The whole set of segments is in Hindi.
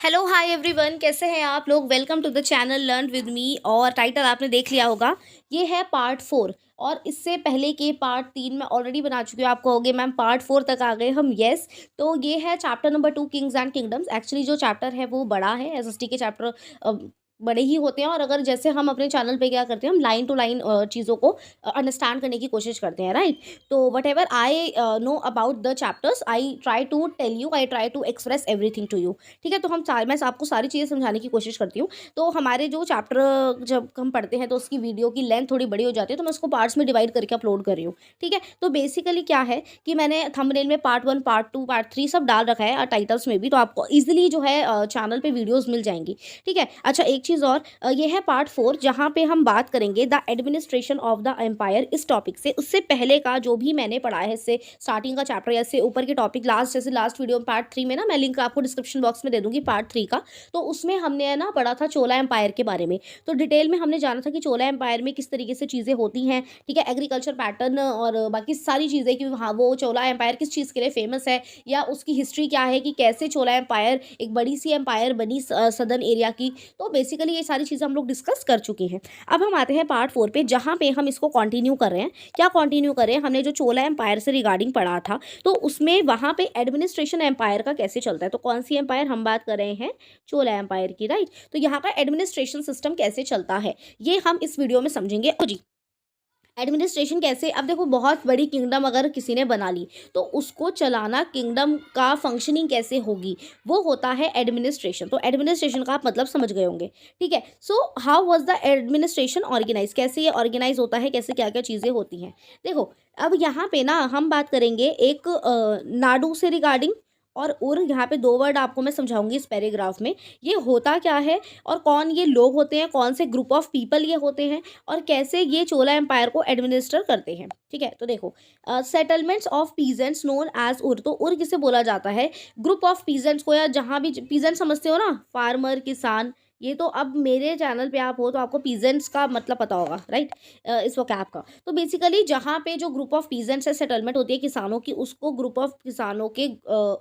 हेलो हाय एवरीवन, कैसे हैं आप लोग। Welcome to the channel learn with me. और टाइटल आपने देख लिया होगा, ये है पार्ट 4। और इससे पहले के पार्ट 3 में ऑलरेडी बना चुकी हूँ। आप कहोगे मैम पार्ट 4 तक आ गए हम। यस, तो ये है chapter number 2, Kings and kingdoms. Actually जो चैप्टर है वो बड़ा है, एसएसटी के चैप्टर बड़े ही होते हैं। और अगर जैसे हम अपने चैनल पे क्या करते हैं, हम लाइन टू लाइन चीज़ों को अंडरस्टैंड करने की कोशिश करते हैं, राइट। तो whatever I know about the chapters, I try to tell you, I try to express everything to you. ठीक है, तो मैं आपको सारी चीज़ें समझाने की कोशिश करती हूँ। तो हमारे जो चैप्टर जब हम पढ़ते हैं तो उसकी वीडियो की लेंथ थोड़ी बड़ी हो जाती है, तो मैं उसको पार्ट्स में डिवाइड करके अपलोड कर रही हूँ। ठीक है, तो बेसिकली क्या है कि मैंने थंबनेल में पार्ट 1, पार्ट 2, पार्ट 3 सब डाल रखा है, टाइटल्स में भी, तो आपको ईजिली जो है चैनल पे वीडियोस मिल जाएंगी। ठीक है, अच्छा एक चीज़ और, ये है पार्ट 4, जहाँ पे हम बात करेंगे the administration of the empire. इस टॉपिक से उससे पहले का जो भी मैंने पढ़ा है, इससे स्टार्टिंग का चैप्टर या इससे ऊपर के टॉपिक, जैसे लास्ट वीडियो पार्ट 3 में ना, मैं लिंक आपको डिस्क्रिप्शन बॉक्स में दे दूंगी पार्ट 3 का। तो उसमें हमने है ना पढ़ा था चोला एम्पायर के बारे में। तो डिटेल में हमने जाना था कि चोला एम्पायर में किस तरीके से चीज़ें होती हैं। ठीक है, एग्रीकल्चर पैटर्न और बाकी सारी चीज़ें कि हाँ वो चोला एम्पायर किस चीज़ के लिए फेमस है, या उसकी हिस्ट्री क्या है कि कैसे चोला एम्पायर एक बड़ी सी एम्पायर बनी सदर्न एरिया की। तो बेसिकली ये सारी चीज़ें हम लोग डिस्कस कर चुके हैं। अब हम आते हैं पार्ट 4 पे, जहाँ पे हम इसको कंटिन्यू कर रहे हैं। क्या कंटिन्यू कर रहे हैं, हमने जो चोला एम्पायर से रिगार्डिंग पढ़ा था, तो उसमें वहाँ पे एडमिनिस्ट्रेशन एम्पायर का कैसे चलता है। तो कौन सी एम्पायर हम बात कर रहे हैं, चोला एम्पायर की, राइट। तो यहाँ का एडमिनिस्ट्रेशन सिस्टम कैसे चलता है, ये हम इस वीडियो में समझेंगे। ओ जी, एडमिनिस्ट्रेशन कैसे। अब देखो, बहुत बड़ी किंगडम अगर किसी ने बना ली, तो उसको चलाना, किंगडम का फंक्शनिंग कैसे होगी, वो होता है एडमिनिस्ट्रेशन। तो एडमिनिस्ट्रेशन का आप मतलब समझ गए होंगे। ठीक है, so how was the administration organise, कैसे ये ऑर्गेनाइज होता है, कैसे क्या क्या चीज़ें होती हैं। देखो, अब यहाँ पे ना हम बात करेंगे एक नाडू से रिगार्डिंग, और यहाँ पे दो वर्ड आपको मैं समझाऊंगी इस पैराग्राफ में। ये होता क्या है, और कौन ये लोग होते हैं, कौन से ग्रुप ऑफ पीपल ये होते हैं, और कैसे ये चोला एम्पायर को एडमिनिस्टर करते हैं। ठीक है, तो देखो, settlements of peasants known as ur. तो उर किसे बोला जाता है, ग्रुप ऑफ पीजेंट्स को, या जहाँ भी पीजेंट समझते हो ना, फार्मर, किसान। ये तो अब मेरे चैनल पे आप हो तो आपको पीजेंट्स का मतलब पता होगा, राइट, इस वोकैब का। तो बेसिकली जहाँ पे जो ग्रुप ऑफ पीजेंट्स है, सेटलमेंट होती है किसानों की, उसको ग्रुप ऑफ किसानों के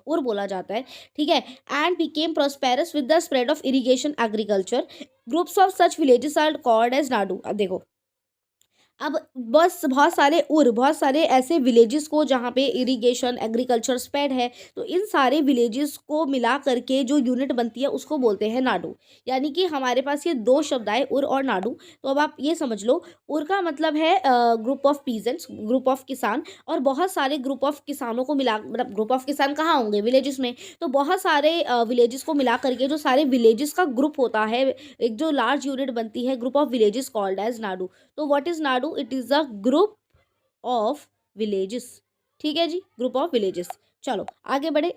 उर बोला जाता है। ठीक है, and became prosperous with the spread of irrigation agriculture. Groups of such villages are called as nadu. अब देखो, अब बस बहुत सारे ऐसे विलेजेस को जहाँ पे इरिगेशन एग्रीकल्चर स्प्रेड है, तो इन सारे विलेजेस को मिला करके जो यूनिट बनती है उसको बोलते हैं नाडू। यानी कि हमारे पास ये दो शब्द आए, उर और नाडू। तो अब आप ये समझ लो, उर का मतलब है group of peasants, group of किसान। और बहुत सारे ग्रुप ऑफ किसानों को मिला, मतलब ग्रुप ऑफ किसान कहाँ होंगे, विलेजेस में। तो बहुत सारे विलेजेस को मिला करके जो सारे विलेजेस का ग्रुप होता है, एक जो लार्ज यूनिट बनती है, group of villages called as nadu. तो what is nadu, it is a group of villages. ठीक है जी, ग्रुप ऑफ विलेजेस। चलो आगे बढ़े।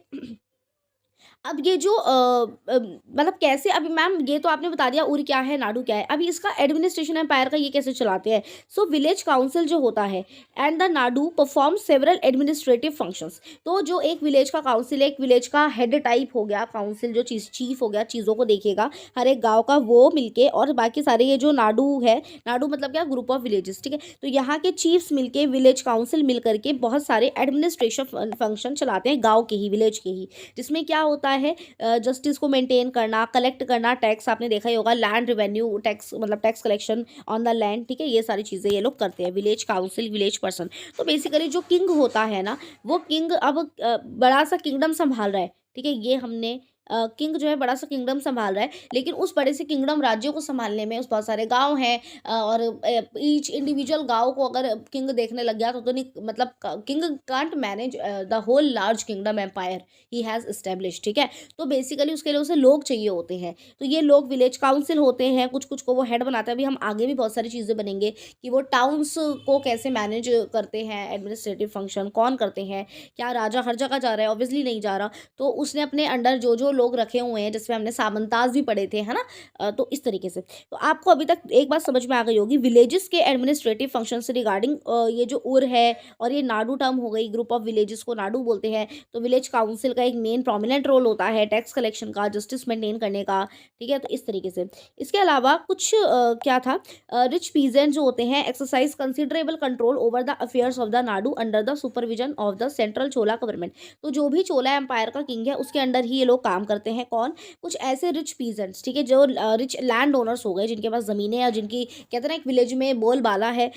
अब ये जो मतलब कैसे, अभी मैम ये तो आपने बता दिया उर क्या है, नाडू क्या है। अभी इसका एडमिनिस्ट्रेशन एम्पायर का ये कैसे चलाते हैं। सो विलेज काउंसिल जो होता है and the Nadu perform several administrative functions. तो जो एक विलेज का काउंसिल, एक विलेज का हेड टाइप हो गया काउंसिल, जो चीफ हो गया, चीज़ों को देखेगा हर एक गाँव का, वो मिलके, और बाकी सारे ये जो नाडू है, नाडू मतलब क्या, ग्रुप ऑफ विलेजेस। ठीक है, तो यहाँ के चीफ्स मिलके, विलेज काउंसिल मिल करके बहुत सारे एडमिनिस्ट्रेशन फंक्शन चलाते हैं गाँव के ही, विलेज के ही। जिसमें क्या होता है, जस्टिस को मेंटेन करना, कलेक्ट करना, टैक्स आपने देखा ही होगा, लैंड रेवेन्यू टैक्स, मतलब tax collection on the land. ठीक है, ये सारी चीज़ें ये लोग करते हैं, विलेज काउंसिल, विलेज पर्सन। तो बेसिकली जो किंग होता है ना, वो किंग अब बड़ा सा किंगडम संभाल रहा है। ठीक है, ये हमने किंग जो है बड़ा सा किंगडम संभाल रहा है, लेकिन उस बड़े से किंगडम राज्यों को संभालने में, उस बहुत सारे गांव हैं, और ईच इंडिविजुअल गांव को अगर किंग देखने लग गया तो नहीं, मतलब king can't manage the whole large kingdom empire he has establish. ठीक है, तो बेसिकली उसके लिए उसे लोग चाहिए होते हैं। तो ये लोग विलेज काउंसिल होते हैं, कुछ कुछ को वो हेड बनाता है। अभी हम आगे भी बहुत सारी चीज़ें बनेंगे कि वो टाउन्स को कैसे मैनेज करते हैं, एडमिनिस्ट्रेटिव फंक्शन कौन करते हैं, क्या राजा हर जगह जा रहा है, ऑब्वियसली नहीं जा रहा। तो उसने अपने अंडर जो जो लोग रखे हुए हैं, जिसमें हमने सामंताज भी पढ़े थे, है ना। तो इस तरीके से तो आपको अभी तक एक बात समझ में आ गई होगी, विलेजेस के एडमिनिस्ट्रेटिव फंक्शन से रिगार्डिंग। ये जो उर है और ये नाडू टर्म हो गई, ग्रुप ऑफ विलेजेस को नाडू बोलते हैं। तो विलेज काउंसिल का एक मेन प्रोमिनेंट रोल होता है टैक्स कलेक्शन का, जस्टिस मेंटेन करने का। ठीक है, तो इस तरीके से। इसके अलावा कुछ क्या था, रिच पीजेंट जो होते हैं exercise considerable control over the affairs of the Nadu under the supervision of the central Chola government. तो जो भी चोला एम्पायर का किंग है, उसके अंडर ही ये लोग काम काम करते हैं कौन, कुछ ऐसे रिच पीजेंट्स, ठीक है, जो रिच लैंड ओनर्स हो गए जिनके पास ज़मीनें या जिनकी कहते हैं ना एक विलेज में बोलबाला है,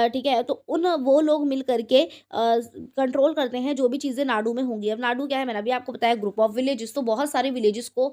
ठीक है, तो उन वो लोग मिल करके कंट्रोल करते हैं जो भी चीज़ें नाडू में होंगी। अब नाडू क्या है, मैंने अभी आपको बताया, ग्रुप ऑफ विलेजेस, तो बहुत सारे विलेजेस को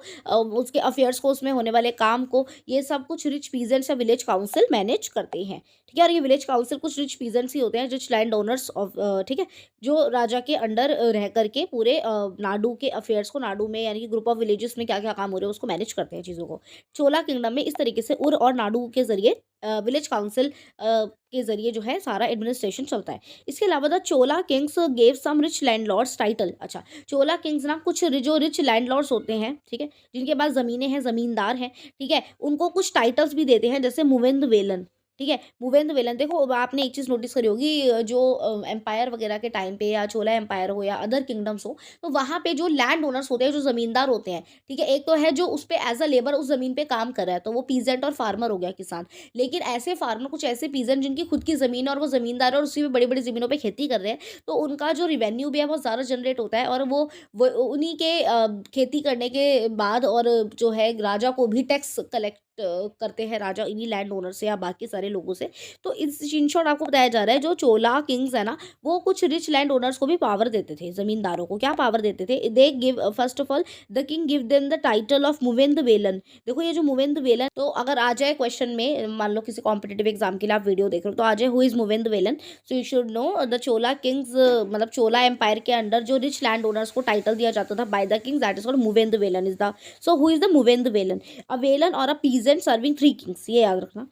उसके अफेयर्स को, उसमें होने वाले काम को, ये सब कुछ रिच पीजेंट्स या विलेज काउंसिल मैनेज करते हैं, ठीक है। और ये विलेज काउंसिल कुछ रिच पीजेंट्स ही होते हैं, रिच लैंड ओनर्स ऑफ, ठीक है, जो राजा के अंडर रह करके पूरे नाडू के अफेयर्स को, नाडू में यानी कि ग्रुप ऑफ विलेजेस में क्या क्या काम हो रहे हैं उसको मैनेज करते हैं चीज़ों को। चोला किंगडम में इस तरीके से उर और नाडू के जरिए विलेज काउंसिल के जरिए जो है सारा एडमिनिस्ट्रेशन चलता है। इसके अलावा the Chola kings gave some rich landlords title. अच्छा, चोला किंग्स ना कुछ जो रिच लैंडलॉर्ड्स होते हैं, ठीक है, जिनके पास ज़मीनें हैं, ज़मींदार हैं, ठीक है, उनको कुछ टाइटल्स भी देते हैं, जैसे मुवेंद वेलन, ठीक है। मुवेंद वेलन, देखो अब आपने एक चीज़ नोटिस करी होगी, जो एम्पायर वगैरह के टाइम पे, या चोला एम्पायर हो या अदर किंगडम्स हो, तो वहाँ पे जो लैंड ओनर्स होते हैं, जो ज़मींदार होते हैं, ठीक है, एक तो है जो उस पे एज अ लेबर उस ज़मीन पे काम कर रहा है, तो वो पीजेंट और फार्मर हो गया, किसान। लेकिन ऐसे फार्मर, कुछ ऐसे पीजेंट जिनकी खुद की ज़मीन है और वो ज़मींदार है और उसी में बड़ी बड़ी ज़मीनों पे खेती कर रहे हैं, तो उनका जो रिवेन्यू भी है बहुत ज़्यादा जनरेट होता है, और वो उन्हीं के खेती करने के बाद, और जो है राजा को भी टैक्स कलेक्ट करते हैं राजा, इन्हीं लैंड ओनर से या बाकी सारे लोगों से। तो इस इन शॉर्ट आपको बताया जा रहा है, जो चोला किंग्स है ना, वो कुछ रिच लैंड ओनर्स को भी पावर देते थे, ज़मींदारों को क्या पावर देते थे, they give first of all the king give them the title of Muvendavelan. देखो ये जो मुवेंद वेलन, तो अगर आ जाए क्वेश्चन में, मान लो किसी कॉम्पिटेटिव एग्जाम के लिए आप वीडियो देख रहे हो, तो आ जाए who is Muvendavelan, so you should know the Chola kings, मतलब चोला एम्पायर के अंडर जो रिच लैंड ओनर्स को टाइटल दिया जाता था by the kings, that is called Muvendavelan is the, so who is the Muvendavelan, a velan और अ पीजेंट सर्विंग 3 किंग्स, ये याद रखना।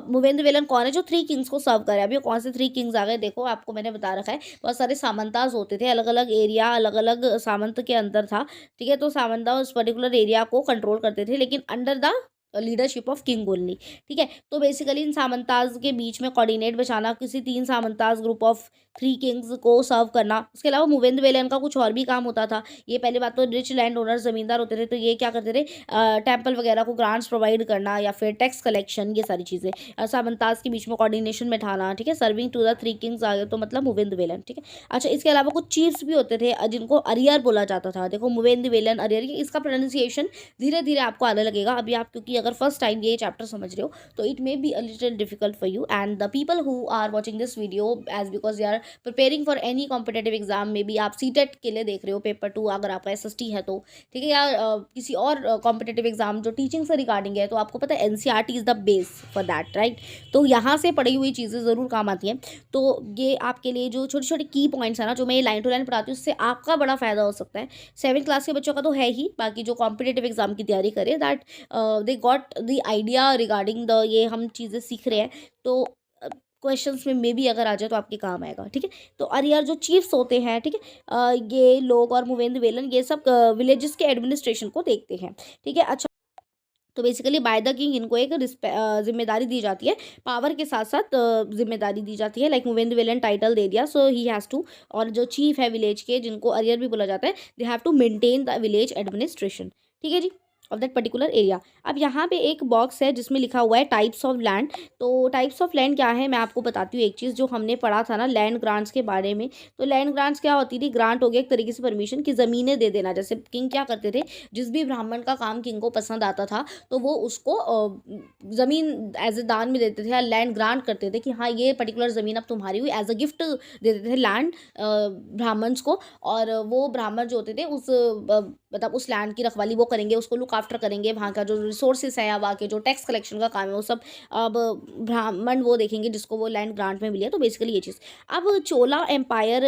मुवेंद वेलन कौन है, जो 3 किंग्स को सर्व करे। अभी कौन से 3 किंग्स आ गए, देखो आपको मैंने बता रखा है, बहुत सारे सामंताज होते थे, अलग अलग एरिया अलग अलग सामंत के अंदर था, ठीक है, तो सामंता उस पर्टिकुलर एरिया को कंट्रोल करते थे, लेकिन under the leadership of king only, ठीक है। तो बेसिकली इन सामंताज के बीच में कोऑर्डिनेट बचाना, किसी 3 सामंताज ग्रुप ऑफ 3 किंग्स को सर्व करना। उसके अलावा मुवेंद वेलन का कुछ और भी काम होता था। ये पहली बात तो रिच लैंड ओनर ज़मींदार होते थे, तो ये क्या करते थे, टेम्पल वगैरह को ग्रांट्स प्रोवाइड करना या फिर टैक्स कलेक्शन, ये सारी चीज़ें, सामंताज के बीच में कोऑर्डिनेशन बैठाना, ठीक है। सर्विंग टू द 3 किंग्स आ गए, तो मतलब मुवेंद वेलन, ठीक है। अच्छा, इसके अलावा कुछ चीफ्स भी होते थे जिनको अरियर बोला जाता था। देखो मुवेंद वेलन, अरियर, इसका प्रोनाउंसिएशन धीरे धीरे आपको आने लगेगा। अभी आप क्योंकि अगर फर्स्ट टाइम ये चैप्टर समझ रहे हो, तो it may be a little difficult for you, and the people who are watching this video as because they are preparing for any competitive exam, में भी आप सीटेट के लिए देख रहे हो, पेपर 2 अगर आपका एसएसटी है तो, ठीक है, या किसी और कॉम्पिटेटिव एग्जाम जो टीचिंग से रिगार्डिंग है, तो आपको पता है NCERT is the base for that, right. तो यहाँ से पढ़ी हुई चीज़ें ज़रूर काम आती हैं। तो ये आपके लिए जो छोटे छोटे की पॉइंट्स है ना, जो मैं लाइन टू लाइन पढ़ाती हूँ, उससे आपका बड़ा फायदा हो सकता है। 7th क्लास के बच्चों का तो है ही, बाकी जो कॉम्पिटेटिव एग्जाम की तैयारी करें, that they got the idea regarding the, ये हम चीज़ें सीख रहे हैं, तो क्वेश्चंस में भी अगर आ जाए तो आपके काम आएगा, ठीक है। तो अरियर जो चीफ्स होते हैं, ठीक है, ये लोग और मुवेंद वेलन, ये सब विलेजेस के एडमिनिस्ट्रेशन को देखते हैं, ठीक है। अच्छा, तो बेसिकली बाय द किंग इनको एक जिम्मेदारी दी जाती है, पावर के साथ साथ जिम्मेदारी दी जाती है, लाइक मुवेंद वेलन टाइटल दे दिया, सो ही हैज़ टू, और जो चीफ है विलेज के, जिनको अरियर भी बोला जाता है, they have to maintain the village administration, ठीक है जी, ऑफ दैट पर्टिकुलर एरिया। अब यहाँ पे एक बॉक्स है जिसमें लिखा हुआ है टाइप्स ऑफ लैंड। तो टाइप्स ऑफ लैंड क्या है, मैं आपको बताती हूँ एक चीज़, जो हमने पढ़ा था ना लैंड ग्रांट्स के बारे में। तो लैंड ग्रांट्स क्या होती थी, ग्रांट हो गया एक तरीके से परमिशन की ज़मीनें दे देना। जैसे किंग क्या करते थे, जिस भी ब्राह्मण का काम किंग को पसंद आता था, तो वो उसको ज़मीन एज ए दान में देते थे, या लैंड ग्रांट करते थे कि हाँ ये पर्टिकुलर ज़मीन अब तुम्हारी हुई, एज अ गिफ्ट देते थे लैंड ब्राह्मण्स को। और वो ब्राह्मण जो होते थे उस मतलब उस लैंड की रखवाली वो करेंगे, उसको लुक आफ्टर करेंगे, वहाँ का जो रिसोर्सेस है या वहाँ के जो टैक्स कलेक्शन का काम है वो सब अब ब्राह्मण वो देखेंगे जिसको वो लैंड ग्रांट में मिली है। तो बेसिकली ये चीज़। अब चोला एम्पायर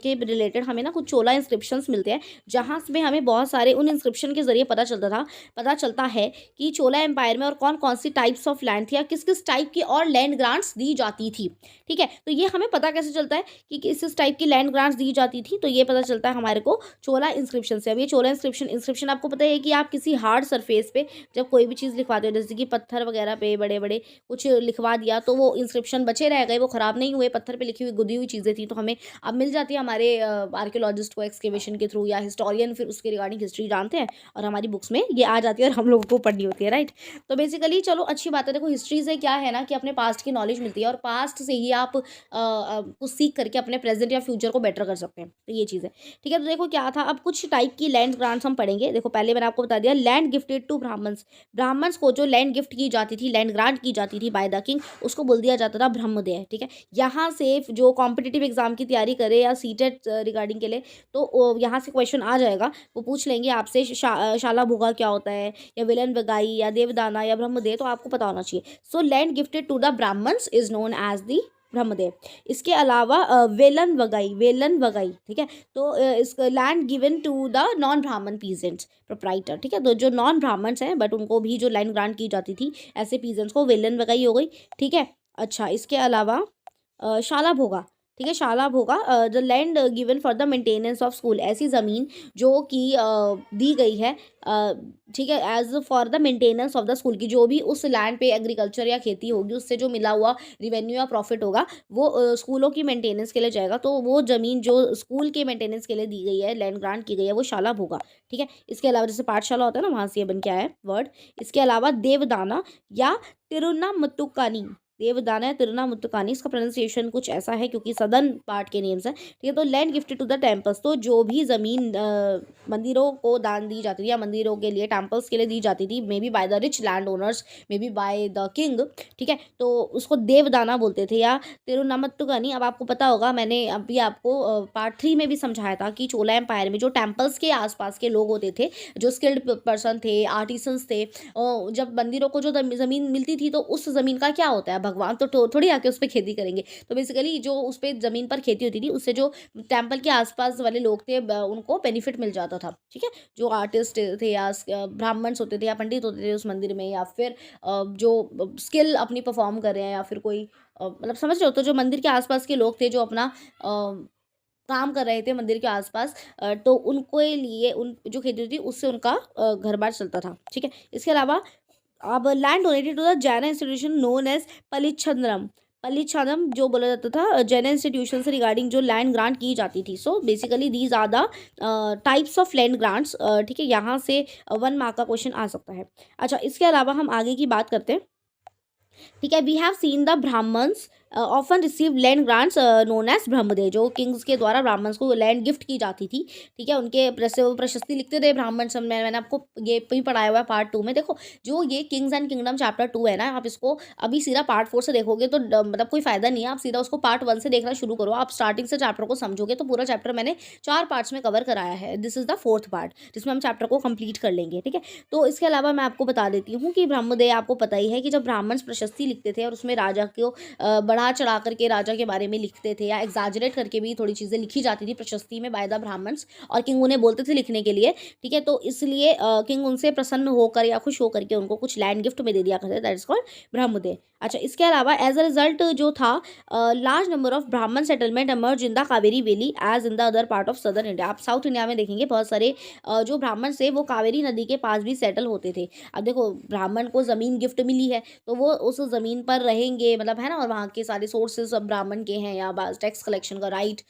के रिलेटेड हमें ना कुछ चोला इंस्क्रिप्शंस मिलते हैं, जहाँ में हमें बहुत सारे उन इंस्क्रिप्शन के जरिए पता चलता है कि चोला एम्पायर में और कौन कौन सी टाइप्स ऑफ लैंड थी, या किस किस टाइप की और लैंड ग्रांट्स दी जाती थी, ठीक है। तो ये हमें पता कैसे चलता है कि किस टाइप की लैंड ग्रांट्स दी जाती थी, तो ये पता चलता है हमारे को चोला इंस्क्रिप्शन से। अब ये चोला इंस्क्रिप्शन आपको पता है कि आप किसी हार्ड सरफेस पे जब कोई भी चीज़ लिखवाते हो, जैसे कि पत्थर वगैरह पे बड़े बड़े कुछ लिखवा दिया, तो वो इंस्क्रिप्शन बचे रह गए, वो ख़राब नहीं हुए, पत्थर पे लिखी हुई गुदी हुई चीज़ें थी, तो हमें अब मिल जाती है हमारे आर्कियोलॉजिस्ट को एक्सकेवेशन के थ्रू, या हिस्टोरियन फिर उसके रिगार्डिंग हिस्ट्री जानते हैं और हमारी बुक्स में ये आ जाती है और हम लोगों को पढ़नी होती है, राइट। तो बेसिकली चलो अच्छी बात है। देखो हिस्ट्री से क्या है ना कि अपने पास्ट की नॉलेज मिलती है, और पास्ट से ही आप कुछ सीख करके अपने प्रेजेंट या फ्यूचर को बेटर कर सकते हैं, तो ये चीज़ है। ठीक है, तो देखो क्या था, अब कुछ टाइप की लैंड ग्रांट्स हम पढ़ेंगे। देखो पहले मैंने आपको बता दिया, land gifted to Brahmins. Brahmins को जो लैंड गिफ्ट की जाती थी, लैंड ग्रांट की जाती थी बाय द किंग, उसको बोल दिया जाता था ब्रह्मदेय। ठीक है, यहाँ से जो कॉम्पिटिटिव एग्जाम की तैयारी करे या सीटेट रिगार्डिंग के लिए, तो यहाँ से क्वेश्चन आ जाएगा, वो पूछ लेंगे आपसे शाला भोगा क्या होता है, या विलन बगाई, या देवदाना, या ब्रह्मदेव, तो आपको पता होना चाहिए। So land gifted to the Brahmins is known as the brahmadeya. इसके अलावा वेलन वगाई, ठीक है, तो इसका land given to the non Brahmin peasants proprietor. ठीक है, तो जो नॉन ब्राह्मण्स हैं बट उनको भी जो लैंड ग्रांट की जाती थी, ऐसे पीजेंट्स को वेलन वगाई हो गई। ठीक है, अच्छा इसके अलावा शाला भोगा। ठीक है, shalabhoga the land given for the maintenance of school, ऐसी ज़मीन जो कि दी गई है, ठीक है, as for the maintenance of the school, की जो भी उस लैंड पे एग्रीकल्चर या खेती होगी, उससे जो मिला हुआ रिवेन्यू या प्रॉफिट होगा, वो स्कूलों की मेंटेनेंस के लिए जाएगा, तो वो ज़मीन जो स्कूल के मेंटेनेंस के लिए दी गई है, लैंड ग्रांट की गई है, वो शाला भोगा। ठीक है, इसके अलावा जैसे पाठशाला होता है ना, वहाँ से ये बन के आया है वर्ड। इसके अलावा देवदाना या तिरुन्नामत्तुकानी, देवदाना या तिरुन्नामत्तुकानी, इसका प्रोनाउंसिएशन कुछ ऐसा है क्योंकि सदर्न पार्ट के नेम्स हैं। ठीक है, तो land gifted to the temples, तो जो भी ज़मीन मंदिरों को दान दी जाती थी, या मंदिरों के लिए टेम्पल्स के लिए दी जाती थी, may be by the rich land owners, may be by the king. ठीक है, तो उसको देवदाना बोलते थे या तिरुन्नामत्तुकानी। अब आपको पता होगा, मैंने अभी आपको पार्ट 3 में भी समझाया था कि चोला एम्पायर में जो टेम्पल्स के आसपास के लोग होते थे, जो स्किल्ड पर्सन थे, आर्टिसंस थे, जब मंदिरों को जो ज़मीन मिलती थी, तो उस ज़मीन का क्या होता है, भगवान तो थोड़ी आके उस पर खेती करेंगे, तो बेसिकली जो उस पर ज़मीन पर खेती होती थी, उससे जो टेम्पल के आसपास वाले लोग थे उनको बेनिफिट मिल जाता था। ठीक है, जो आर्टिस्ट थे या ब्राह्मण्स होते थे या पंडित होते थे उस मंदिर में, या फिर जो स्किल अपनी परफॉर्म कर रहे हैं, या फिर कोई मतलब समझ रहे हो, तो जो मंदिर के आसपास के लोग थे जो अपना काम कर रहे थे मंदिर के आसपास, तो उनके लिए उन जो खेती होती थी उससे उनका घर बार चलता था। ठीक है, इसके अलावा अब land donated to the Jain institution known as Pallichchandam. Pallichchandam जो बोला जाता था जैन इंस्टीट्यूशन से रिगार्डिंग जो लैंड ग्रांट की जाती थी। So basically these are the types of land grants. ठीक है, यहाँ से 1 मार्क का क्वेश्चन आ सकता है। अच्छा, इसके अलावा हम आगे की बात करते हैं। ठीक है, we have seen the Brahmins often receive land grants known as brahmadeya, जो किंग्स के द्वारा ब्राह्मण्स को लैंड गिफ्ट की जाती थी। ठीक है, उनके प्रशस्ति लिखते थे ब्राह्मण सब। मैंने आपको ये भी पढ़ाया हुआ है पार्ट 2 में। देखो जो ये किंग्स एंड किंगडम चैप्टर 2 है ना, आप इसको अभी सीधा पार्ट 4 से देखोगे तो मतलब कोई फायदा नहीं है। आप सीधा उसको पार्ट 1 से देखना शुरू करो, आप स्टार्टिंग से चैप्टर को समझोगे तो पूरा चैप्टर मैंने 4 पार्ट्स में कवर कराया है। This is the 4th part जिसमें हम चैप्टर को कंप्लीट कर लेंगे। ठीक है, तो इसके अलावा मैं आपको बता देती हूँ कि ब्रह्मदेव, आपको पता ही है कि जब ब्राह्मण प्रशस्ति लिखते थे और उसमें राजा को बढ़ा चढ़ा करके राजा के बारे में लिखते थे, या एग्जैजरेट करके भी थोड़ी चीज़ें लिखी जाती थी प्रशस्ति में बाय द ब्राह्मण्स, और किंग उन्हें बोलते थे लिखने के लिए। ठीक है, तो इसलिए किंग उनसे प्रसन्न होकर या खुश होकर के उनको कुछ लैंड गिफ्ट में दे दिया करते, दैट इज कॉल्ड ब्रह्मदेव। अच्छा, इसके अलावा एज अ रिजल्ट जो था, large number of Brahmin settlement emerge in the Kaveri valley as in the other part of southern India. आप साउथ इंडिया में देखेंगे बहुत सारे जो ब्राह्मण से वो कावेरी नदी के पास भी सेटल होते थे। अब देखो ब्राह्मण को ज़मीन गिफ्ट मिली है, तो वो उस ज़मीन पर रहेंगे, मतलब है ना, और वहाँ के सारे सोर्सेज अब ब्राह्मण के हैं, या बस टैक्स कलेक्शन का राइट,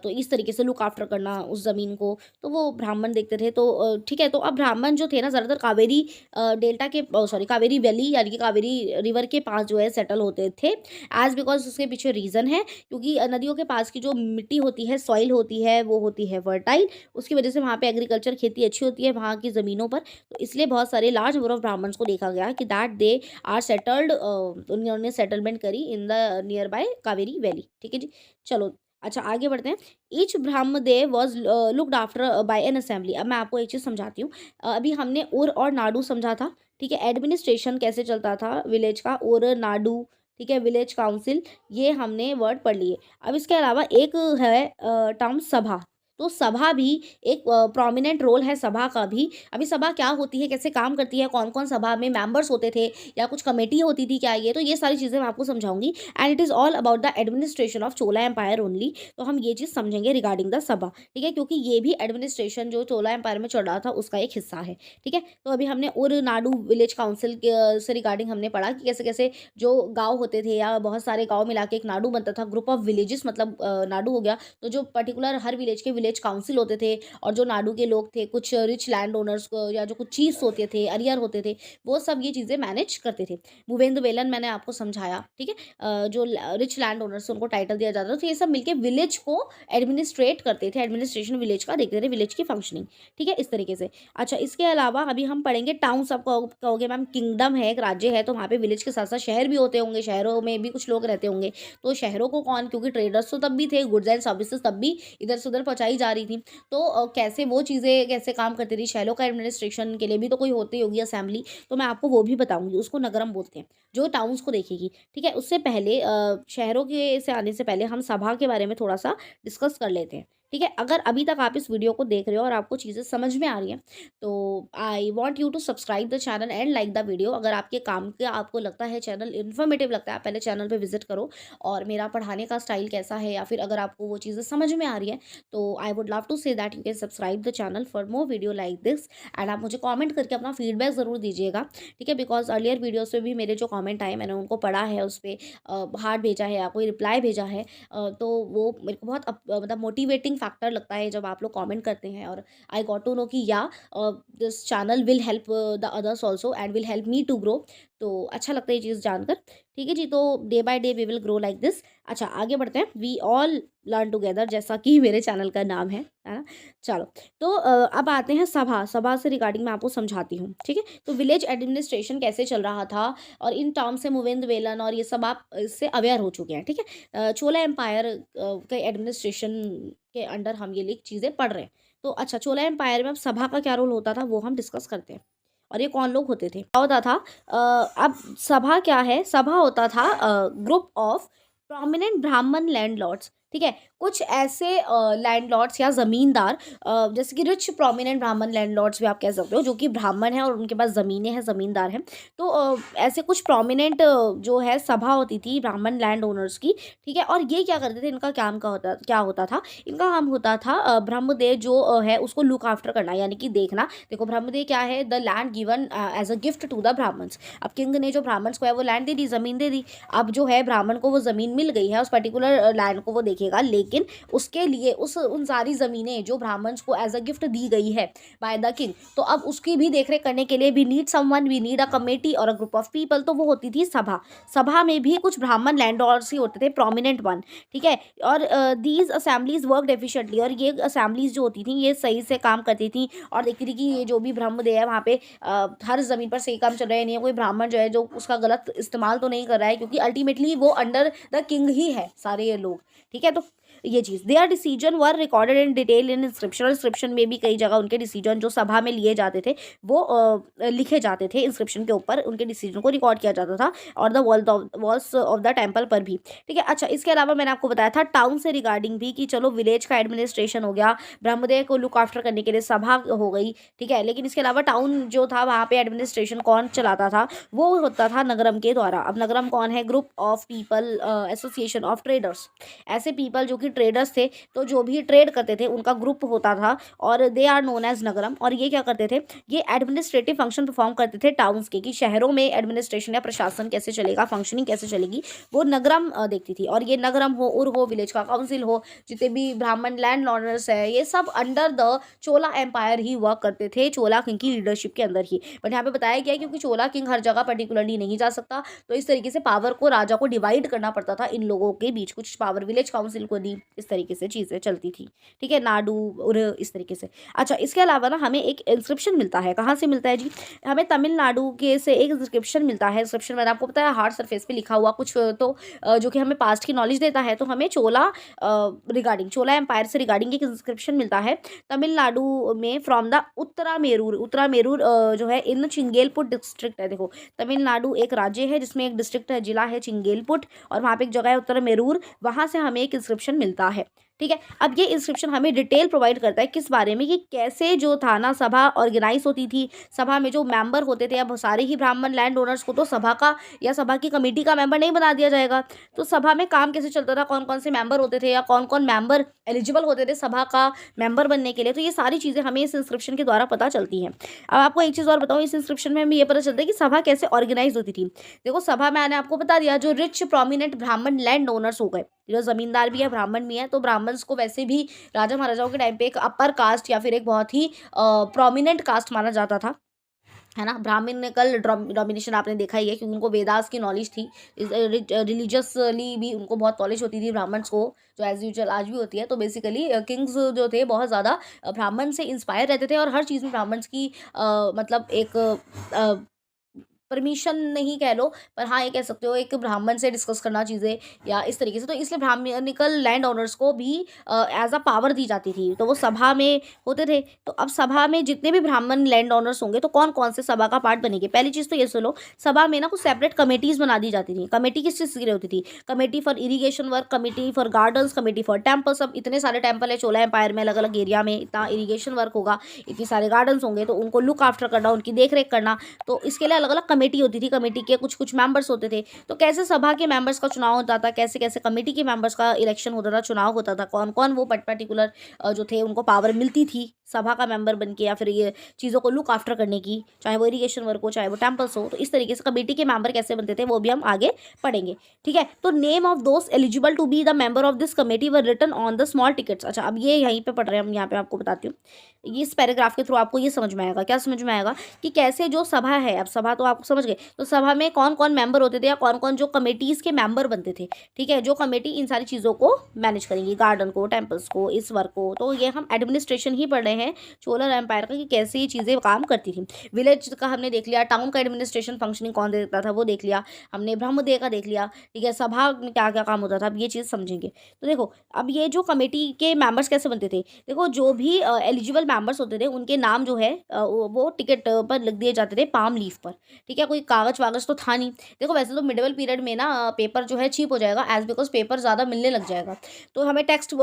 तो इस तरीके से लुक आफ्टर करना उस ज़मीन को, तो वो ब्राह्मण देखते थे। तो ठीक है, तो अब ब्राह्मण जो थे ना ज़्यादातर कावेरी डेल्टा के, सॉरी कावेरी वैली यानी कि कावेरी रिवर के पास जो है सेटल होते थे। एज बिकॉज उसके पीछे रीज़न है, क्योंकि नदियों के पास की जो मिट्टी होती है, सॉइल होती है, वो होती है फर्टाइल, उसकी वजह से वहाँ पे एग्रीकल्चर खेती अच्छी होती है वहाँ की ज़मीनों पर। तो इसलिए बहुत सारे लार्ज नंबर ऑफ ब्राह्मण्स को देखा गया कि दैट दे आर सेटल्ड, उन्होंने सेटलमेंट करी in the near by Kaveri valley. ठीक है जी, चलो अच्छा आगे बढ़ते हैं। Each Brahmadev was looked after bye N assembly. अब मैं आपको एक चीज़ समझाती हूँ। अभी हमने उर और नाडू समझा था। ठीक है, एडमिनिस्ट्रेशन कैसे चलता था विलेज का, उर नाडू, ठीक है, विलेज काउंसिल, ये हमने वर्ड पढ़ लिए। अब इसके अलावा एक है टर्म सभा। तो सभा भी एक प्रोमिनेंट रोल है सभा का भी। अभी सभा क्या होती है, कैसे काम करती है, कौन कौन सभा में मेंबर्स होते थे या कुछ कमेटी होती थी क्या, ये तो ये सारी चीज़ें मैं आपको समझाऊंगी। And it is all about the administration of Chola empire only. तो हम ये चीज़ समझेंगे रिगार्डिंग द सभा, ठीक है, क्योंकि ये भी एडमिनिस्ट्रेशन जो चोला एम्पायर में चल रहा था उसका एक हिस्सा है, ठीक है। तो अभी हमने उरनाडु विलेज काउंसिल से रिगार्डिंग हमने पढ़ा कि कैसे कैसे जो गाँव होते थे या बहुत सारे गाँव मिला के एक नाडू बनता था, ग्रुप ऑफ विलेजेस मतलब नाडू हो गया। तो जो पर्टिकुलर हर विलेज के विलेज काउंसिल होते थे और जो नाडू के लोग थे, कुछ रिच लैंड ओनर्स को या जो कुछ चीफ्स होते थे, अरियर होते थे, वो सब ये चीज़ें मैनेज करते थे। भूपेंद्र वेलन मैंने आपको समझाया, ठीक है। जो रिच लैंड ओनर्स उनको टाइटल दिया जाता था, तो ये सब मिलके विलेज को एडमिनिस्ट्रेट करते थे, एडमिनिस्ट्रेशन विलेज का देखते थे, विलेज की फंक्शनिंग, ठीक है, इस तरीके से। अच्छा, इसके अलावा अभी हम पढ़ेंगे टाउन। सब कहोगे मैम किंगडम है, एक राज्य है, तो वहाँ पे विलेज के साथ साथ शहर भी होते होंगे, शहरों में भी कुछ लोग रहते होंगे। तो शहरों को कौन, क्योंकि ट्रेडर्स तो तब भी थे, गुड्स एंड सर्विसेज तब भी इधर से उधर पहुंचाई जा रही थी। तो कैसे वो चीज़ें कैसे काम करती थी, शहरों का एडमिनिस्ट्रेशन के लिए भी तो कोई होती होगी असेंबली, तो मैं आपको वो भी बताऊंगी। उसको नगरम बोलते हैं, जो टाउन्स को देखेगी, ठीक है। उससे पहले शहरों के से आने से पहले हम सभा के बारे में थोड़ा सा डिस्कस कर लेते हैं, ठीक है। अगर अभी तक आप इस वीडियो को देख रहे हो और आपको चीज़ें समझ में आ रही हैं, तो I want you to subscribe the channel and like the video. अगर आपके काम का आपको लगता है, चैनल इन्फॉर्मेटिव लगता है, आप पहले चैनल पे विजिट करो और मेरा पढ़ाने का स्टाइल कैसा है, या फिर अगर आपको वो चीज़ें समझ में आ रही है, तो I would love to say that you can subscribe the channel for more video like this. And आप मुझे कॉमेंट करके अपना फीडबैक ज़रूर दीजिएगा, ठीक है, बिकॉज अर्लियर वीडियोज़ में भी मेरे जो कॉमेंट आए मैंने उनको पढ़ा है, उस पर हार्ट भेजा है या कोई रिप्लाई भेजा है। तो वो मेरे को बहुत मतलब मोटिवेटिंग फैक्टर लगता है जब आप लोग कमेंट करते हैं। और आई गॉट टू नो कि या this channel will help the others also and will help me to grow. तो अच्छा लगता है ये चीज़ जानकर, ठीक है जी। तो day by day we will grow like this. अच्छा, आगे बढ़ते हैं। वी ऑल लर्न टुगेदर, जैसा कि मेरे चैनल का नाम है ना। चलो, तो अब आते हैं सभा। सभा से रिगार्डिंग मैं आपको समझाती हूँ, ठीक है। तो विलेज एडमिनिस्ट्रेशन कैसे चल रहा था, और इन टर्म से मुविंद वेलन और ये सब आप इससे अवेयर हो चुके हैं, ठीक है। चोला एम्पायर के एडमिनिस्ट्रेशन के अंडर हम ये चीज़ें पढ़ रहे हैं। तो अच्छा, चोला एम्पायर में अब सभा का क्या रोल होता था वो हम डिस्कस करते हैं। और ये कौन लोग होते थे, क्या होता था। अब सभा क्या है, सभा होता था ग्रुप ऑफ प्रोमिनेंट ब्राह्मण लैंडलॉर्ड्स, ठीक है। कुछ ऐसे लैंडलॉर्ड्स या ज़मींदार, जैसे कि रिच प्रोमिनेंट ब्राह्मण लैंडलॉर्ड्स भी आप कह सकते हो, जो कि ब्राह्मण हैं और उनके पास ज़मीनें हैं, ज़मींदार हैं। तो ऐसे कुछ प्रोमिनेंट जो है सभा होती थी ब्राह्मण लैंड ओनर्स की, ठीक है। और ये क्या करते थे, इनका काम का होता क्या होता था, इनका काम होता था ब्रह्मदेव जो है उसको लुक आफ्टर करना, यानी कि देखना। देखो, ब्रह्मदेव क्या है, the land given as a gift to the Brahmins. अब किंग ने जो ब्राह्मण्स को है वो लैंड दे दी, ज़मीन दे दी। अब जो है ब्राह्मण को वो ज़मीन मिल गई है, उस पर्टिकुलर लैंड को वो देखेगा, लेकिन उसके लिए उन सारी ज़मीनें जो ब्राह्मण्स को एज अ गिफ्ट दी गई है बाय द किंग, तो अब उसकी भी देखरेख करने के लिए we need someone, we need a committee और अ ग्रुप ऑफ पीपल। तो वो होती थी सभा। सभा में भी कुछ ब्राह्मण लैंडलॉर्ड्स ही होते थे, प्रोमिनेंट वन, ठीक है। और दीज असेंबलीज वर्क एफिशिएंटली, और ये असेंबलीज जो होती थी ये सही से काम करती थी और देखती थी कि ये जो भी ब्रह्मदेव है वहाँ पे हर ज़मीन पर सही काम चल रहा है, नहीं है कोई ब्राह्मण जो है जो उसका गलत इस्तेमाल तो नहीं कर रहा है, क्योंकि अल्टीमेटली वो अंडर द किंग ही है सारे ये लोग, ठीक है। तो ये चीज़, their decision were recorded in detail in inscription. और इंस्क्रिप्शन में भी कई जगह उनके डिसीजन जो सभा में लिए जाते थे वो लिखे जाते थे, इंस्क्रिप्शन के ऊपर उनके डिसीजन को रिकॉर्ड किया जाता था, और the walls of the temple पर भी, ठीक है। अच्छा, इसके अलावा मैंने आपको बताया था टाउन से रिगार्डिंग भी कि चलो विलेज का एडमिनिस्ट्रेशन हो गया, ब्रह्मदेव को लुक आफ्टर करने के लिए सभा हो गई, ठीक है। लेकिन इसके अलावा टाउन जो था वहाँ पे एडमिनिस्ट्रेशन कौन चलाता था, वो होता था नगरम के द्वारा। अब नगरम कौन है, group of people, association of traders, ऐसे पीपल जो कि ट्रेडर्स थे, तो जो भी ट्रेड करते थे उनका ग्रुप होता था, और दे आर नोन एज नगरम। और ये क्या करते थे, ये एडमिनिस्ट्रेटिव फंक्शन परफॉर्म करते थे टाउन्स के, कि शहरों में एडमिनिस्ट्रेशन या प्रशासन कैसे चलेगा, फंक्शनिंग कैसे चलेगी, वो नगरम देखती थी। और ये नगरम हो, उर हो, विलेज का काउंसिल हो, जितने भी ब्राह्मण लैंड लॉर्डर्स है, ये सब अंडर द चोला एम्पायर ही वर्क करते थे, चोला किंग की लीडरशिप के अंदर ही। बट यहाँ पे बताया गया क्योंकि चोला किंग हर जगह पर्टिकुलरली नहीं जा सकता, तो इस तरीके से पावर को राजा को डिवाइड करना पड़ता था इन लोगों के बीच, कुछ पावर विलेज काउंसिल को दी, इस तरीके से चीज़ें चलती थी, ठीक है, नाडू और इस तरीके से। अच्छा, इसके अलावा ना हमें एक इंस्क्रिप्शन मिलता है, कहाँ से मिलता है जी, हमें तमिलनाडु के से एक इंस्क्रिप्शन मिलता है। इंस्क्रिप्शन मैंने आपको बताया हार्ड सरफेस पे लिखा हुआ कुछ, तो जो कि हमें पास्ट की नॉलेज देता है। तो हमें चोला रिगार्डिंग, चोला एम्पायर से रिगार्डिंग एक इंस्क्रिप्शन मिलता है तमिलनाडु में, फ्रॉम द उत्तरामेरूर। उत्तरामेरूर जो है इन चिंगेलपुट डिस्ट्रिक्ट है। देखो, तमिलनाडु एक राज्य है जिसमें एक डिस्ट्रिक्ट है, जिला है चिंगेलपुट, और वहाँ पे एक जगह है उत्तरामेरूर, वहाँ से हमें एक इंस्क्रिप्शन मिलता है, ठीक है। अब ये इंस्क्रिप्शन हमें डिटेल प्रोवाइड करता है किस बारे में, कि कैसे जो था ना सभा ऑर्गेनाइज होती थी, सभा में जो मेंबर होते थे, अब सारे ही ब्राह्मण लैंड ओनर्स को तो सभा का या सभा की कमेटी का मेंबर नहीं बना दिया जाएगा। तो सभा में काम कैसे चलता था, कौन कौन से मेंबर होते थे या कौन कौन मेंबर एलिजिबल होते थे सभा का मेंबर बनने के लिए, तो ये सारी चीज़ें हमें इस इंस्क्रिप्शन के द्वारा पता चलती हैं। अब आपको एक चीज़ और बताऊँ, इस इंस्क्रिप्शन में हमें ये पता चलता है कि सभा कैसे ऑर्गेनाइज होती थी। देखो सभा में मैंने आपको बता दिया, जो रिच प्रोमिनेंट ब्राह्मण लैंड ओनर्स हो गए, जो जमींदार भी है ब्राह्मण भी है, तो ब्राह्मण्स को वैसे भी राजा महाराजाओं के टाइम पे एक अपर कास्ट या फिर एक बहुत ही प्रोमिनेंट कास्ट माना जाता था, है ना। ब्राह्मणिकल डोमिनेशन आपने देखा ही है, क्योंकि उनको वेदास की नॉलेज थी, रिलीजियसली भी उनको बहुत नॉलेज होती थी ब्राह्मण्स को, जो एज यूजुअल आज भी होती है। तो बेसिकली किंग्स जो थे बहुत ज़्यादा ब्राह्मण से इंस्पायर रहते थे, और हर चीज़ में ब्राह्मण्स की मतलब एक परमिशन नहीं कह लो, पर हाँ ये कह सकते हो एक ब्राह्मण से डिस्कस करना चीज़ें या इस तरीके से। तो इसलिए ब्राह्मणिकल लैंड ओनर्स को भी एज अ पावर दी जाती थी, तो वो सभा में होते थे। तो अब सभा में जितने भी ब्राह्मण लैंड ओनर्स होंगे, तो कौन कौन से सभा का पार्ट बनेंगे। पहली चीज़ तो ये सुनो, सभा में ना कुछ सेपरेट कमेटीज़ बना दी जाती थी। कमेटी किस चीज़ की होती थी, committee for irrigation work, committee for gardens, committee for temples. अब इतने सारे टेम्पल है चोला एम्पायर में, अलग अलग एरिया में इतना इरीगेशन वर्क होगा, इतने सारे गार्डन्स होंगे, तो उनको लुक आफ्टर करना, उनकी देख रेख करना, तो इसके लिए अलग अलग कमेटी होती थी। कमेटी के कुछ कुछ मेंबर्स होते थे। तो कैसे सभा के मेंबर्स का चुनाव होता था, कैसे कैसे कमेटी के मेंबर्स का इलेक्शन होता था, चुनाव होता था, कौन कौन वो पर्टिकुलर जो थे उनको पावर मिलती थी सभा का मेंबर बन के, या फिर ये चीज़ों को लुक आफ्टर करने की, चाहे वो इरीगेशन वर्क हो, चाहे वो टेम्पल्स हो। तो इस तरीके से कमेटी के मेंबर कैसे बनते थे वो भी हम आगे पढ़ेंगे, ठीक है। तो name of those eligible to be the member of this committee were written on the small tickets. अच्छा, अब ये यहीं पे पढ़ रहे हैं हम, यहाँ पे आपको बताती हूँ। इस पैराग्राफ के थ्रू आपको ये समझ में आएगा, क्या समझ में आएगा, कि कैसे जो सभा है, अब सभा तो आप समझ गए, तो सभा में कौन कौन मेंबर होते थे या कौन कौन जो कमेटीज़ के मेंबर बनते थे, ठीक है, जो कमेटी इन सारी चीज़ों को मैनेज करेंगी, गार्डन को, टेम्पल्स को, इस वर्क को। तो ये हम एडमिनिस्ट्रेशन ही पढ़ रहे हैं चोलर एम्पायर का, कि कैसे ये चीज़ें काम करती थी। विलेज का हमने देख लिया, टाउन का एडमिनिस्ट्रेशन फंक्शनिंग कौन देता था वो देख लिया हमने, ब्रह्मदेव का देख लिया, ठीक है, सभा में क्या क्या काम होता था, अब ये चीज़ समझेंगे। तो देखो, अब ये जो कमेटी के मेंबर्स कैसे बनते थे, देखो जो भी एलिजिबल मेंबर्स होते थे उनके नाम जो है वो टिकट पर लिख दिए जाते थे पाम लीफ पर, ठीक है। कोई कागज वागज तो था नहीं। देखो वैसे तो मिडिवल पीरियड में ना पेपर जो है चीप हो जाएगा, एज बिकॉज पेपर ज़्यादा मिलने लग जाएगा, तो हमें टेक्स्ट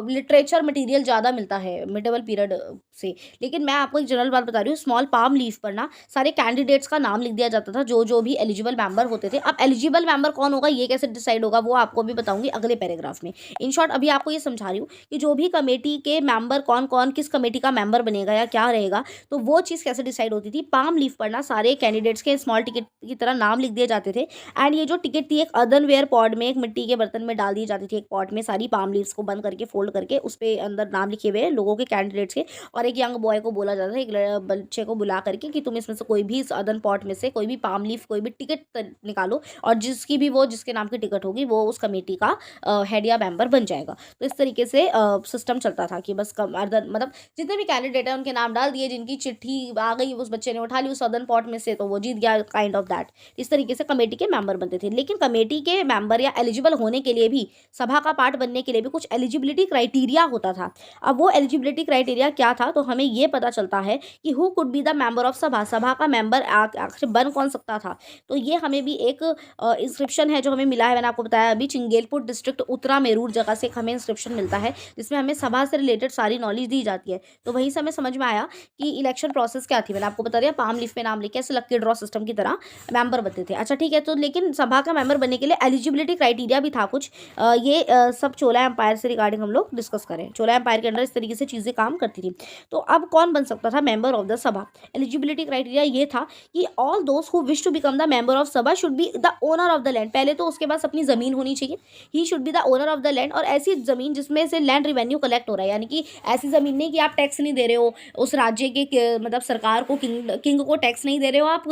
लिटरेचर मटेरियल ज़्यादा मिलता है मिडिवल पीरियड से। लेकिन मैं आपको एक जनरल बात बता रही हूँ, स्मॉल पाम लीफ पर ना सारे कैंडिडेट्स का नाम लिख दिया जाता था, जो जो भी एलिजिबल मेंबर होते थे। अब एलिजिबल मेंबर कौन होगा ये कैसे डिसाइड होगा वो आपको भी बताऊंगी अगले पैराग्राफ में। इन शॉर्ट अभी आपको ये समझा रही हूँ कि जो भी कमेटी के मेंबर कौन कौन किस कमेटी का मेंबर बनेगा या क्या रहेगा, तो वो चीज़ कैसे डिसाइड होती थी। पाम लीफ पर ना सारे कैंडिडेट्स के स्मॉल टिकट की तरह नाम लिख दिए जाते थे। एंड ये जो टिकट थी एक अर्दनवेयर पॉट में, एक मिट्टी के बर्तन में डाल दी जाती थी, एक पॉट में सारी पाम लीव्स को बंद करके फोल्ड करके उस पर अंदर नाम लिखे हुए लोगों के कैंडिडेट्स के, और एक यंग बॉय को बोला जाता था, एक बच्चे को बुला करके कि तुम इसमें से कोई भी इस अर्दन पॉट में से कोई भी पाम लीफ कोई भी टिकट निकालो, और जिसकी भी वो जिसके नाम की टिकट होगी वो उस कमेटी का हेड या मेंबर बन जाएगा। तो इस तरीके से सिस्टम चलता था कि बस अर्दन मतलब जितने भी कैंडिडेट है उनके नाम डाल दिए, जिनकी चिट्ठी आ गई उस बच्चे ने उठा ली उस अर्दन पॉट में से, तो वो जीत गया, काइंड ऑफ दैट। इस तरीके से कमेटी के मेंबर बनते थे। लेकिन कमेटी के मेंबर या एलिजिबल होने के लिए भी, सभा का पार्ट बनने के लिए भी कुछ एलिजिबिलिटी क्राइटेरिया होता था। अब वो एलिजिबिलिटी क्राइटेरिया क्या था, तो हमें ये पता चलता है कि who could be the member of सभा, सभा का मेंबर आखिर बन कौन सकता था। तो ये हमें भी एक इंस्क्रिप्शन है जो हमें मिला है, मैंने आपको बताया अभी, चिंगेलपुर डिस्ट्रिक्ट उत्तरा मेरूर जगह से एक हमें इंस्क्रिप्शन मिलता है, जिसमें हमें सभा से रिलेटेड सारी नॉलेज दी जाती है। तो वहीं से हमें समझ में आया कि इलेक्शन प्रोसेस क्या थी। मैंने आपको बता दिया पाम लीफ में नाम लिखे ऐसे लक्की ड्रॉ सिस्टम की तरह मेंबर बनते थे। अच्छा ठीक है, तो लेकिन सभा का मेंबर बनने के लिए एलिजिबिलिटी क्राइटेरिया भी था कुछ। ये सब चोला एम्पायर से रिगार्डिंग हम लोग डिस्कस करें। चोला एम्पायर के अंडर इस तरीके से चीज़ें काम करती थी। तो अब कौन बन सकता था member of the sabha. Eligibility criteria ये था कि all those who wish to become the member of sabha should be the owner of the land. पहले तो उसके पास अपनी ज़मीन होनी चाहिए, he should be the owner of the land, और ऐसी ज़मीन जिसमें से लैंड रिवेन्यू कलेक्ट हो रहा है, यानी कि ऐसी ज़मीन नहीं कि आप टैक्स नहीं दे रहे हो उस राज्य के मतलब सरकार को, किंग को टैक्स नहीं दे रहे हो आप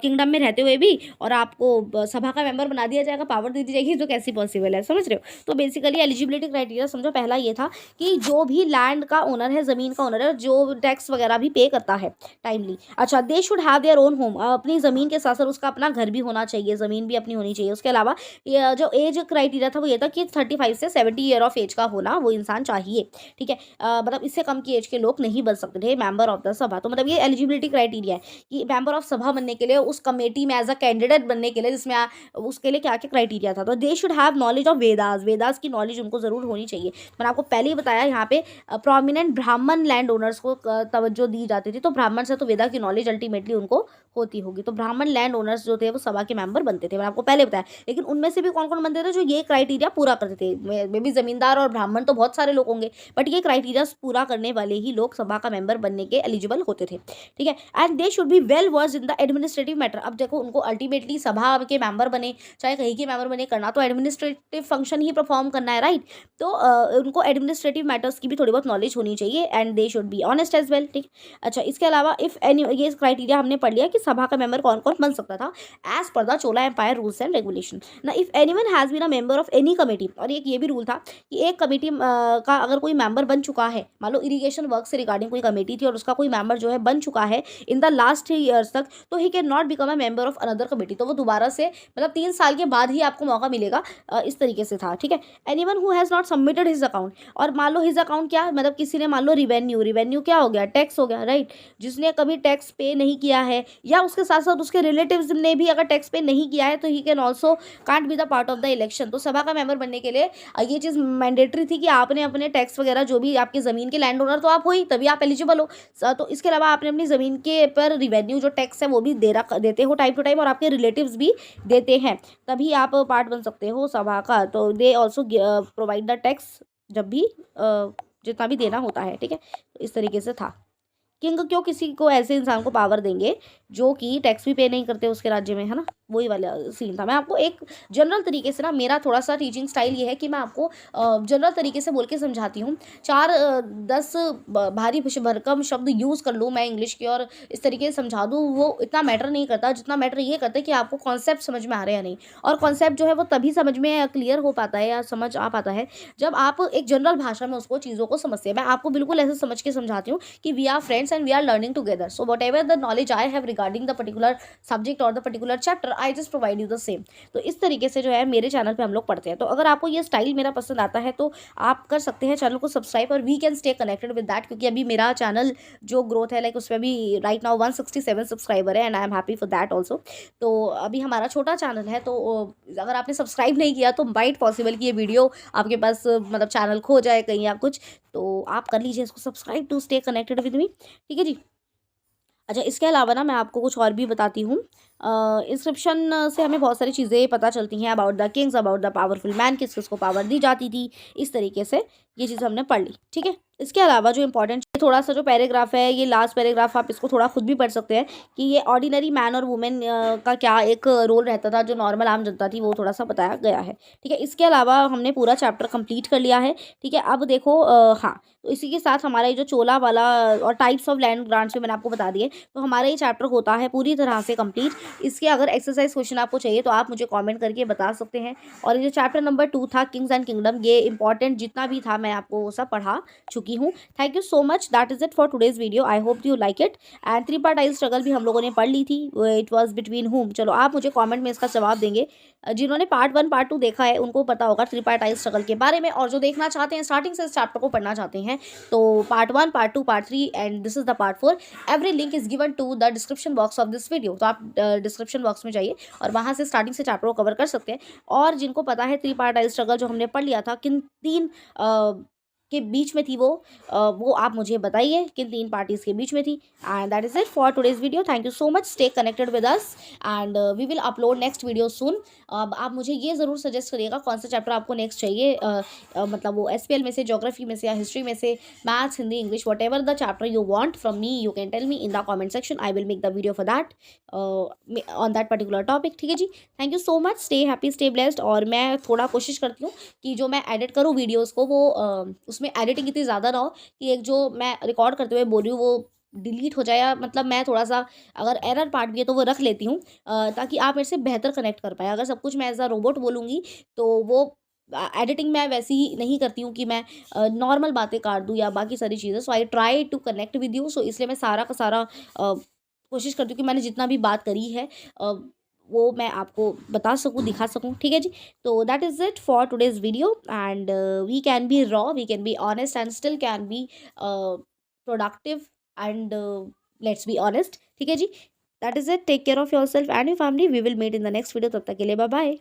किंगडम में रहते हुए भी, और आपको सभा का मेंबर बना दिया जाएगा, पावर दे दी जाएगी, तो कैसी पॉसिबल है, समझ रहे हो। तो बेसिकली एलिजिबिलिटी क्राइटेरिया समझो पहला ये था कि जो भी लैंड का ओनर है, ज़मीन का ओनर है, जो टैक्स वगैरह भी पे करता है टाइमली। अच्छा, they should have their own home, अपनी ज़मीन के साथ साथ उसका अपना घर भी होना चाहिए, ज़मीन भी अपनी होनी चाहिए। उसके अलावा जो एज क्राइटेरिया था वो ये था कि 35 से 70 ईयर ऑफ एज का होना वो इंसान चाहिए, ठीक है। मतलब इससे कम की एज के लोग नहीं बन सकते थे मेंबर ऑफ द सभा। तो मतलब ये एलिजिबिलिटी क्राइटेरिया है कि मेंबर ऑफ सभा बनने के लिए उस कमेटी में एज अ कैंडिडेट बनने के लिए, जिसमें उसके लिए क्या क्या क्राइटेरिया था। तो they should have knowledge of Vedas, Vedas की नॉलेज उनको ज़रूर होनी चाहिए। मैंने आपको पहले ही बताया यहाँ पे प्रोमिनेंट ब्राह्मण लैंड ओनर्स को तवज्जो दी जाती थी, तो ब्राह्मण से तो वेदा की नॉलेज अल्टीमेटली उनको होती होगी। तो ब्राह्मण लैंड ओनर्स जो थे वो सभा के मेंबर बनते थे, मैंने आपको पहले बताया। लेकिन उनमें से भी कौन कौन बनते थे जो ये क्राइटेरिया पूरा करते थे। मे बी जमींदार और ब्राह्मण तो बहुत सारे लोग होंगे, बट ये क्राइटेरिया पूरा करने वाले ही लोग सभा का मेंबर बनने के एलिजिबल होते थे, ठीक है। And they should be well verse in the administrative matter. अब देखो उनको अल्टीमेटली सभा के मेंबर बने चाहे कहीं के मेंबर बने, करना तो एडमिनिस्ट्रेटिव फंक्शन ही परफॉर्म करना है, राइट। तो उनको एडमिनिस्ट्रेटिव मैटर्स की भी थोड़ी बहुत नॉलेज होनी चाहिए, and they should be honest as well, ठीक। अच्छा, इसके अलावा इफ एनी, ये क्राइटेरिया हमने पढ़ लिया कि सभा का मेंबर कौन कौन बन सकता था as per the Chola empire rules and regulation ना। If anyone has been a member of any committee, और एक ये भी रूल था कि एक कमेटी का अगर कोई मेंबर बन चुका है, मान लो इरिगेशन वर्क से रिगार्डिंग कोई कमेटी थी और उसका कोई मेंबर जो है बन चुका है इन द लास्ट 3 ईयर्स तक, तो he can not become a member of another committee. तो वो दोबारा से मतलब 3 साल के बाद ही आपको मौका मिलेगा, इस तरीके से था, ठीक है। Anyone who has not submitted his account, और मान लो हिज अकाउंट क्या मतलब किसी ने मान लो रिवेन्यू, रिवेन्यू क्या हो गया, टैक्स हो गया, राइट। जिसने कभी टैक्स पे नहीं किया है या उसके साथ साथ उसके रिलेटिव्स ने भी अगर टैक्स पे नहीं किया है, तो he can also can't be the part of the election. तो सभा का मेंबर बनने के लिए ये चीज़ मैंडेटरी थी कि आपने अपने टैक्स वगैरह जो भी आपकी ज़मीन के लैंड ओनर तो आप हो ही, तभी आप एलिजिबल हो। तो इसके अलावा आपने अपनी ज़मीन के पर रिवेन्यू जो टैक्स है वो भी देते हो टाइम टू टाइम, और आपके रिलेटिव्स भी देते हैं, तभी आप पार्ट बन सकते हो सभा का। तो they also provide the tax जब भी जितना भी देना होता है, ठीक है। तो इस तरीके से था। किंग क्यों किसी को ऐसे इंसान को पावर देंगे जो कि टैक्स भी पे नहीं करते उसके राज्य में, है ना, वही वाला सीन था। मैं आपको एक जनरल तरीके से ना, मेरा थोड़ा सा टीचिंग स्टाइल ये है कि मैं आपको जनरल तरीके से बोल के समझाती हूँ। 4-10 भारी भरकम शब्द यूज़ कर लूँ मैं इंग्लिश के और इस तरीके से समझा दूँ, वो इतना मैटर नहीं करता, जितना मैटर ये करता है कि आपको कॉन्सेप्ट समझ में आ रहे हैं या नहीं। और कॉन्सेप्ट जो है वो तभी समझ में क्लियर हो पाता है या समझ आ पाता है जब आप एक जनरल भाषा में उसको चीज़ों को समझते हैं। मैं आपको बिल्कुल ऐसे समझ के समझाती हूँ कि we are friends and we are learning together, so whatever the knowledge I have regarding the particular subject or the particular chapter, I just provide you the same। तो इस तरीके से जो है मेरे चैनल पे हम लोग पढ़ते हैं। तो अगर आपको ये स्टाइल मेरा पसंद आता है तो आप कर सकते हैं चैनल को सब्सक्राइब, और we can stay connected with that, क्योंकि अभी मेरा चैनल जो ग्रोथ है लाइक उसमें अभी राइट नाउ 167 सब्सक्राइबर है, and I am happy for that also. तो अभी हमारा छोटा चैनल है, तो अगर आपने सब्सक्राइब नहीं किया तो माइट पॉसिबल कि ये वीडियो आपके पास मतलब चैनल खो जाए कहीं या कुछ, तो आप कर लीजिए इसको subscribe to stay connected with me, ठीक है जी। अच्छा, इसके अलावा ना मैं आपको कुछ और भी बताती हूँ। इंस्क्रिप्शन से हमें बहुत सारी चीज़ें पता चलती हैं about the Kings, about the powerful man, किस किस को पावर दी जाती थी, इस तरीके से ये चीज़ हमने पढ़ ली, ठीक है। इसके अलावा जो इंपॉर्टेंट थोड़ा सा जो पैराग्राफ है, ये लास्ट पैराग्राफ आप इसको थोड़ा खुद भी पढ़ सकते हैं कि ये ऑर्डिनरी मैन और वुमेन का क्या एक रोल रहता था, जो नॉर्मल आम जनता थी, वो थोड़ा सा बताया गया है, ठीक है। इसके अलावा हमने पूरा चैप्टर कंप्लीट कर लिया है, ठीक है। अब देखो हाँ, तो इसी के साथ हमारा ये जो चोला वाला और टाइप्स ऑफ लैंड ग्रांट्स में मैंने आपको बता दिए, तो हमारा ये चैप्टर होता है पूरी तरह से कंप्लीट। इसके अगर एक्सरसाइज क्वेश्चन आपको चाहिए तो आप मुझे कमेंट करके बता सकते हैं। और ये जो चैप्टर नंबर 2 था किंग्स एंड किंगडम, ये इंपॉर्टेंट जितना भी था मैं आपको वो सब पढ़ा चुकी हूँ। Thank you so much, that is it for today's video, I hope you like it. And tripartite struggle भी हम लोगों ने पढ़ ली थी, इट वॉज बिटवीन हुम। चलो आप मुझे कॉमेंट में इसका जवाब देंगे। जिन्होंने पार्ट 1 पार्ट 2 देखा है उनको पता होगा त्रिपार्टाइल स्ट्रगल के बारे में, और जो देखना चाहते हैं स्टार्टिंग से इस चैप्टर को पढ़ना चाहते हैं तो part 1 part 2 part 3 and this is the part 4। Every link is given to the description box of this video. तो आप डिस्क्रिप्शन बॉक्स में जाइए और वहाँ से स्टार्टिंग से चैप्टर को कवर कर सकते हैं। और जिनको पता है त्रिपार्टाइल स्ट्रगल जो हमने पढ़ लिया था किन 3 के बीच में थी, वो आप मुझे बताइए किन 3 पार्टीज के बीच में थी। And that is it for today's video, thank you so much, stay connected with us and we will upload next video soon. अब आप मुझे ये ज़रूर सजेस्ट करिएगा कौन सा चैप्टर आपको नेक्स्ट चाहिए, मतलब वो एसपीएल में से, ज्योग्राफी में से, या हिस्ट्री में से, maths, Hindi, English, whatever the chapter you want from me, you can tell me in the comment section, I will make the video for that on that particular topic, ठीक है जी। Thank you so much, stay happy, stay blessed. और मैं थोड़ा कोशिश करती हूँ कि जो मैं एडिट करूँ वीडियोज़ को वो उसमें एडिटिंग इतनी ज़्यादा ना हो कि एक जो मैं रिकॉर्ड करते हुए बोल रही हूँ वो डिलीट हो जाए, या मतलब मैं थोड़ा सा अगर एरर पार्ट भी है तो वो रख लेती हूँ ताकि आप मेरे से बेहतर कनेक्ट कर पाए। अगर सब कुछ मैं एज अ रोबोट बोलूँगी तो वो एडिटिंग मैं वैसे ही नहीं करती हूँ कि मैं नॉर्मल बातें काट दूँ या बाकी सारी चीज़ें। So I try to connect with you, so इसलिए मैं सारा का सारा कोशिश करती हूँ कि मैंने जितना भी बात करी है वो मैं आपको बता सकूँ, दिखा सकूँ, ठीक है जी। तो that is it for today's video and we can be raw, we can be honest and still can be productive and let's be honest, ठीक है जी। That is it, take care of yourself and your family, we will meet in the next video, तब तक के लिए बाय बाय।